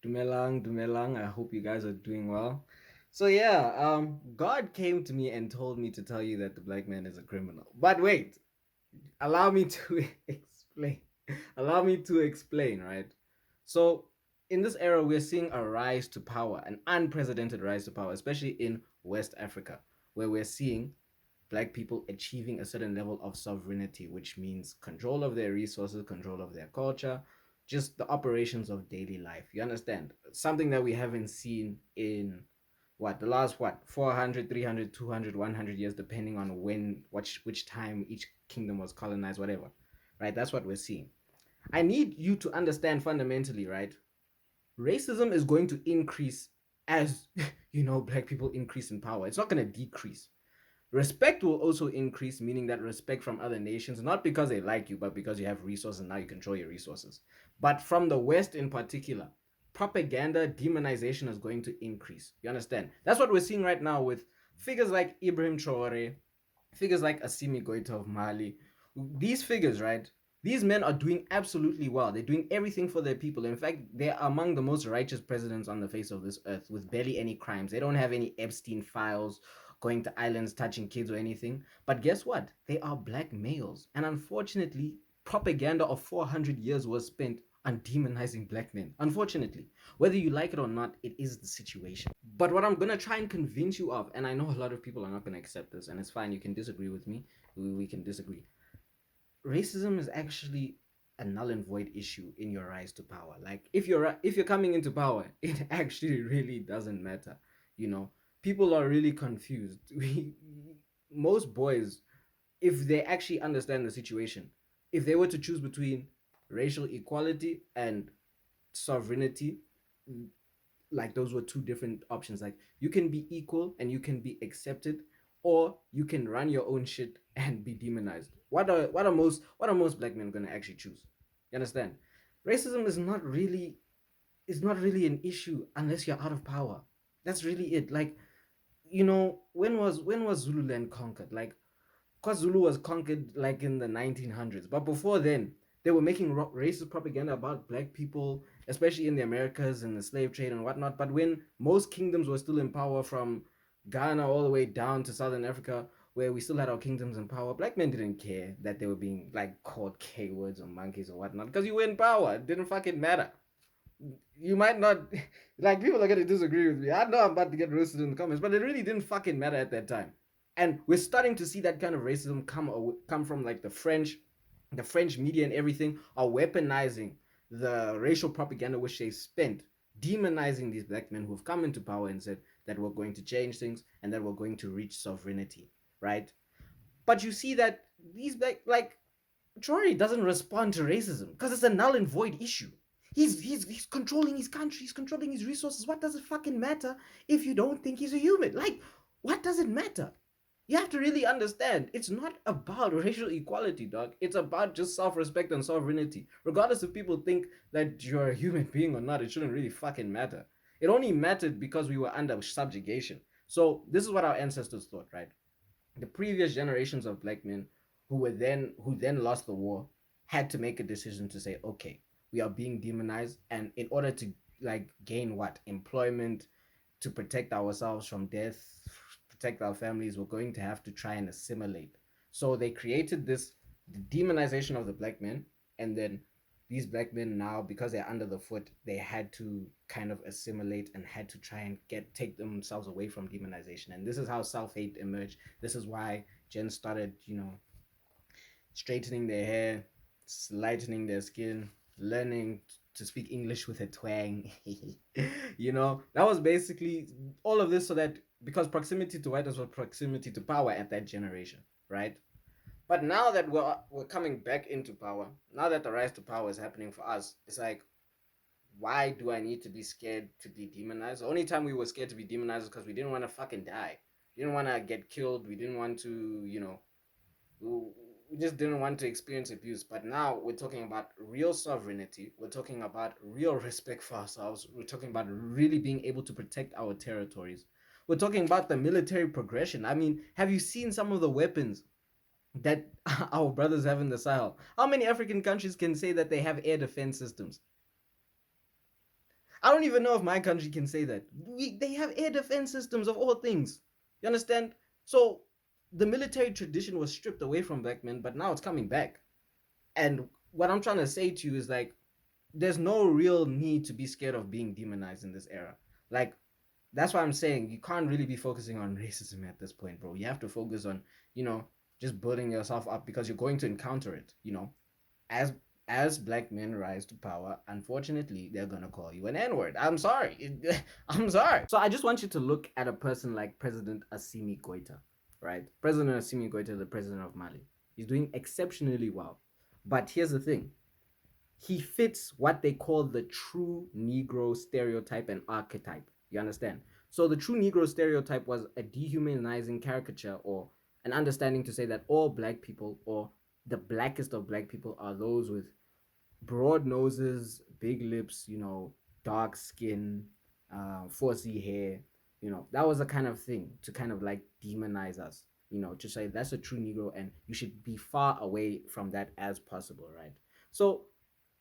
Dumelang, Dumelang. I hope you guys are doing well. So yeah, God came to me and told me to tell you that the black man is a criminal. But wait, allow me to explain. Allow me to explain, right? So in this era, we're seeing a rise to power, an unprecedented rise to power, especially in West Africa, where we're seeing black people achieving a certain level of sovereignty, which means control of their resources, control of their culture, just the operations of daily life. You understand? Something that we haven't seen in the last 400, 300, 200, 100 years, depending on which time each kingdom was colonized, whatever. Right? That's what we're seeing. I need you to understand fundamentally, right? Racism is going to increase as black people increase in power. It's not going to decrease. Respect will also increase, meaning that respect from other nations, not because they like you, but because you have resources and now you control your resources. But from the West in particular, propaganda, demonization is going to increase. You understand? That's what we're seeing right now with figures like Ibrahim Traore, figures like Assimi Goita of Mali. These figures, right? These men are doing absolutely well. They're doing everything for their people. In fact, they're among the most righteous presidents on the face of this earth with barely any crimes. They don't have any Epstein files going to islands, touching kids or anything. But guess what? They are black males. And unfortunately, propaganda of 400 years was spent on demonizing black men. Unfortunately, whether you like it or not, it is the situation. But what I'm going to try and convince you of, and I know a lot of people are not going to accept this, and it's fine, you can disagree with me, we can disagree. Racism is actually a null and void issue in your rise to power. Like if you're coming into power, it actually really doesn't matter. You know, people are really confused. Most boys, if they actually understand the situation, if they were to choose between racial equality and sovereignty, like those were two different options. Like you can be equal and you can be accepted, or you can run your own shit and be demonized. What are most black men gonna actually choose? You understand? Racism is not really an issue unless you're out of power. That's really it. Like, when was Zululand conquered? Like, because Zulu was conquered like in the 1900s. But before then, they were making racist propaganda about black people, especially in the Americas and the slave trade and whatnot. But when most kingdoms were still in power, from Ghana all the way down to Southern Africa, where we still had our kingdoms in power, black men didn't care that they were being like called K words or monkeys or whatnot, because you were in power. It didn't fucking matter. You might not like, people are gonna disagree with me. I know I'm about to get roasted in the comments, but it really didn't fucking matter at that time. And we're starting to see that kind of racism come from like the French media and everything are weaponizing the racial propaganda which they spent demonizing these black men who've come into power and said that we're going to change things and that we're going to reach sovereignty, right? But you see that these like Troy doesn't respond to racism because it's a null and void issue. He's controlling his country, he's controlling his resources. What does it fucking matter if you don't think he's a human? Like, what does it matter? You have to really understand, it's not about racial equality, dog. It's about just self-respect and sovereignty. Regardless if people think that you're a human being or not, it shouldn't really fucking matter. It only mattered because we were under subjugation. So this is what our ancestors thought, right? The previous generations of black men who then lost the war had to make a decision to say, okay, we are being demonized, and in order to like gain what employment, to protect ourselves from death, protect our families, we're going to have to try and assimilate. So they created this demonization of the black men, and then these black men now, because they're under the foot, they had to kind of assimilate and had to try and take themselves away from demonization. And this is how self-hate emerged. This is why gens started, straightening their hair, lightening their skin, learning to speak English with a twang. That was basically all of this, so that because proximity to whiteness was proximity to power at that generation, right? But now that we're coming back into power, now that the rise to power is happening for us, it's like, why do I need to be scared to be demonized? The only time we were scared to be demonized is because we didn't want to fucking die. We didn't want to get killed. We didn't want to, we just didn't want to experience abuse. But now we're talking about real sovereignty. We're talking about real respect for ourselves. We're talking about really being able to protect our territories. We're talking about the military progression. I mean, have you seen some of the weapons that our brothers have in the Sahel? How many African countries can say that they have air defense systems? I don't even know if my country can say that. They have air defense systems of all things. You understand? So the military tradition was stripped away from black men, but now it's coming back. And what I'm trying to say to you is like, there's no real need to be scared of being demonized in this era. Like, that's why I'm saying you can't really be focusing on racism at this point, bro. You have to focus on, you know, just building yourself up because you're going to encounter it, as as black men rise to power, unfortunately, they're gonna call you an N-word. I'm sorry. I'm sorry. So I just want you to look at a person like President Assimi Goita, right? President Assimi Goita, the president of Mali. He's doing exceptionally well. But here's the thing. He fits what they call the true Negro stereotype and archetype. You understand? So the true Negro stereotype was a dehumanizing caricature or an understanding to say that all black people or the blackest of black people are those with broad noses, big lips, dark skin, fuzzy hair. That was the kind of thing to kind of like demonize us. To say that's a true Negro and you should be far away from that as possible, right? So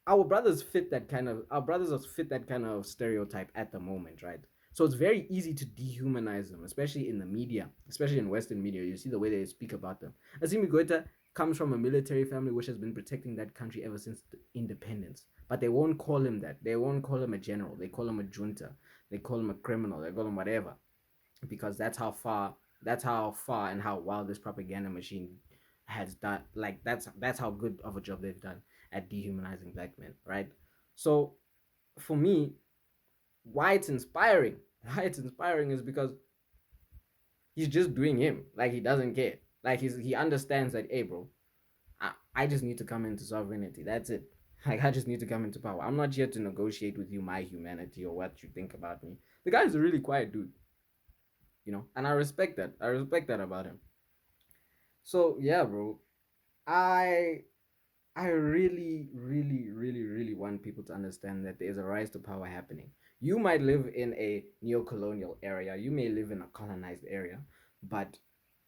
our brothers fit that kind of stereotype at the moment, right? So it's very easy to dehumanize them, especially in the media, especially in Western media. You see the way they speak about them. Assimi Goita comes from a military family which has been protecting that country ever since the independence. But they won't call him that. They won't call him a general. They call him a junta. They call him a criminal. They call him whatever, because that's how far and how well this propaganda machine has done. Like that's how good of a job they've done at dehumanizing black men, right? So for me, why it's inspiring, why it's inspiring is because he's just doing him. Like he doesn't care. Like he understands that, hey, bro, I just need to come into sovereignty. That's it. Like I just need to come into power. I'm not here to negotiate with you my humanity or what you think about me. The guy's a really quiet dude, and I respect that. I respect that about him. So yeah, bro, I I really, really, really, really want people to understand that there is a rise to power happening. You might live in a neo-colonial area, you may live in a colonized area, but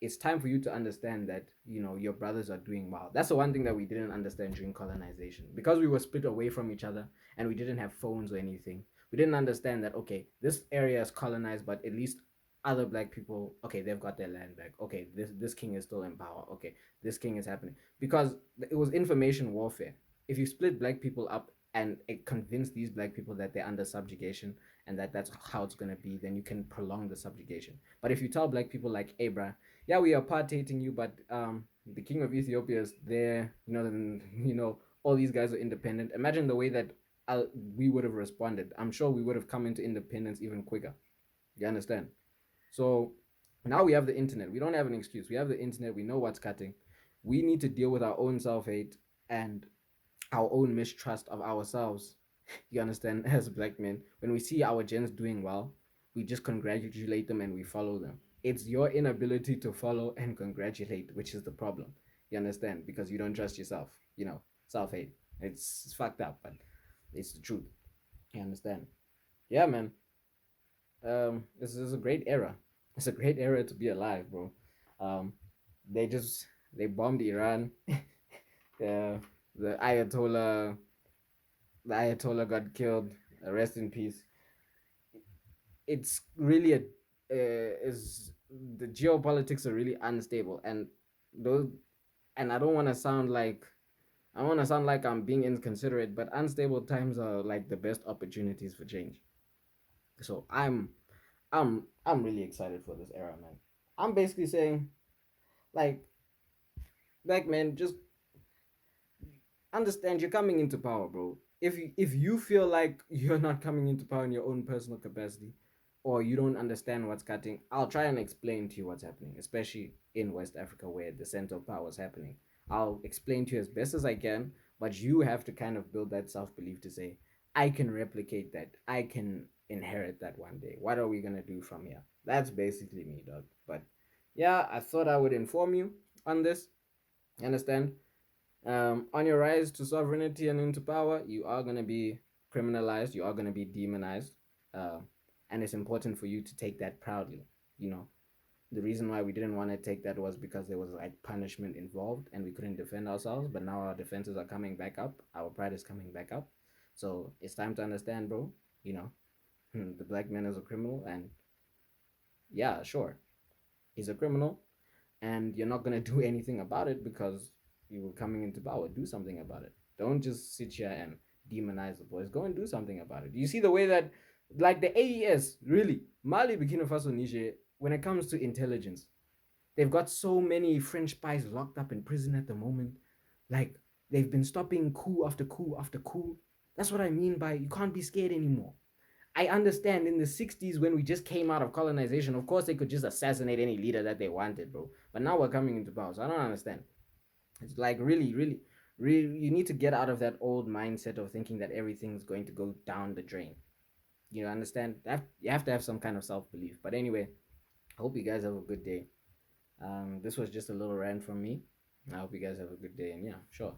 it's time for you to understand that your brothers are doing well. That's the one thing that we didn't understand during colonization, because we were split away from each other and we didn't have phones or anything. We didn't understand that, okay, this area is colonized, but at least other black people, okay, they've got their land back. Okay, this king is still in power. Okay, this king is happening, because it was information warfare. If you split black people up and it convince these black people that they're under subjugation and that's how it's gonna be, then you can prolong the subjugation. But if you tell black people like, hey, bruh, yeah, we are apartheiding you, but the king of Ethiopia is there, then, all these guys are independent. Imagine the way that we would have responded. I'm sure we would have come into independence even quicker. You understand? So now we have the internet. We don't have an excuse. We have the internet. We know what's cutting. We need to deal with our own self hate and our own mistrust of ourselves. You understand? As black men, when we see our gens doing well, we just congratulate them and we follow them. It's your inability to follow and congratulate which is the problem. You understand? Because you don't trust yourself. Self hate. It's fucked up, but it's the truth. You understand? Yeah, man. This is a great era. It's a great era to be alive, bro. Um, they bombed Iran. the the Ayatollah the Ayatollah got killed. Rest in peace. It's really a is the geopolitics are really unstable, and those and I don't want to sound like I'm being inconsiderate, but unstable times are like the best opportunities for change. So I'm really excited for this era, man. I'm basically saying, like, black man, just understand you're coming into power, bro. If you feel like you're not coming into power in your own personal capacity, or you don't understand what's cutting, I'll try and explain to you what's happening, especially in West Africa where the center of power is happening. I'll explain to you as best as I can, but you have to kind of build that self belief to say, I can replicate that. I can inherit that one day. What are we gonna do from here? That's basically me, dog. But yeah, I thought I would inform you on this. Understand? On your rise to sovereignty and into power, you are going to be criminalized, you are going to be demonized, uh, and it's important for you to take that proudly. You know, the reason why we didn't want to take that was because there was like punishment involved and we couldn't defend ourselves, but now our defenses are coming back up, our pride is coming back up. So it's time to understand, bro. you know, the black man is a criminal, and yeah, sure, he's a criminal, and you're not gonna do anything about it because you were coming into power. Do something about it. Don't just sit here and demonize the boys. Go and do something about it. You see the way that, like the AES, really, Mali, Burkina Faso, Niger, when it comes to intelligence, they've got so many French spies locked up in prison at the moment. Like, they've been stopping coup after coup after coup. That's what I mean by you can't be scared anymore. I understand in the 60s when we just came out of colonization, of course they could just assassinate any leader that they wanted, bro. But now we're coming into power. So I don't understand. It's like really, really, really, you need to get out of that old mindset of thinking that everything's going to go down the drain. You understand? You have to have some kind of self belief. But anyway, I hope you guys have a good day. This was just a little rant from me. I hope you guys have a good day. And yeah, sure.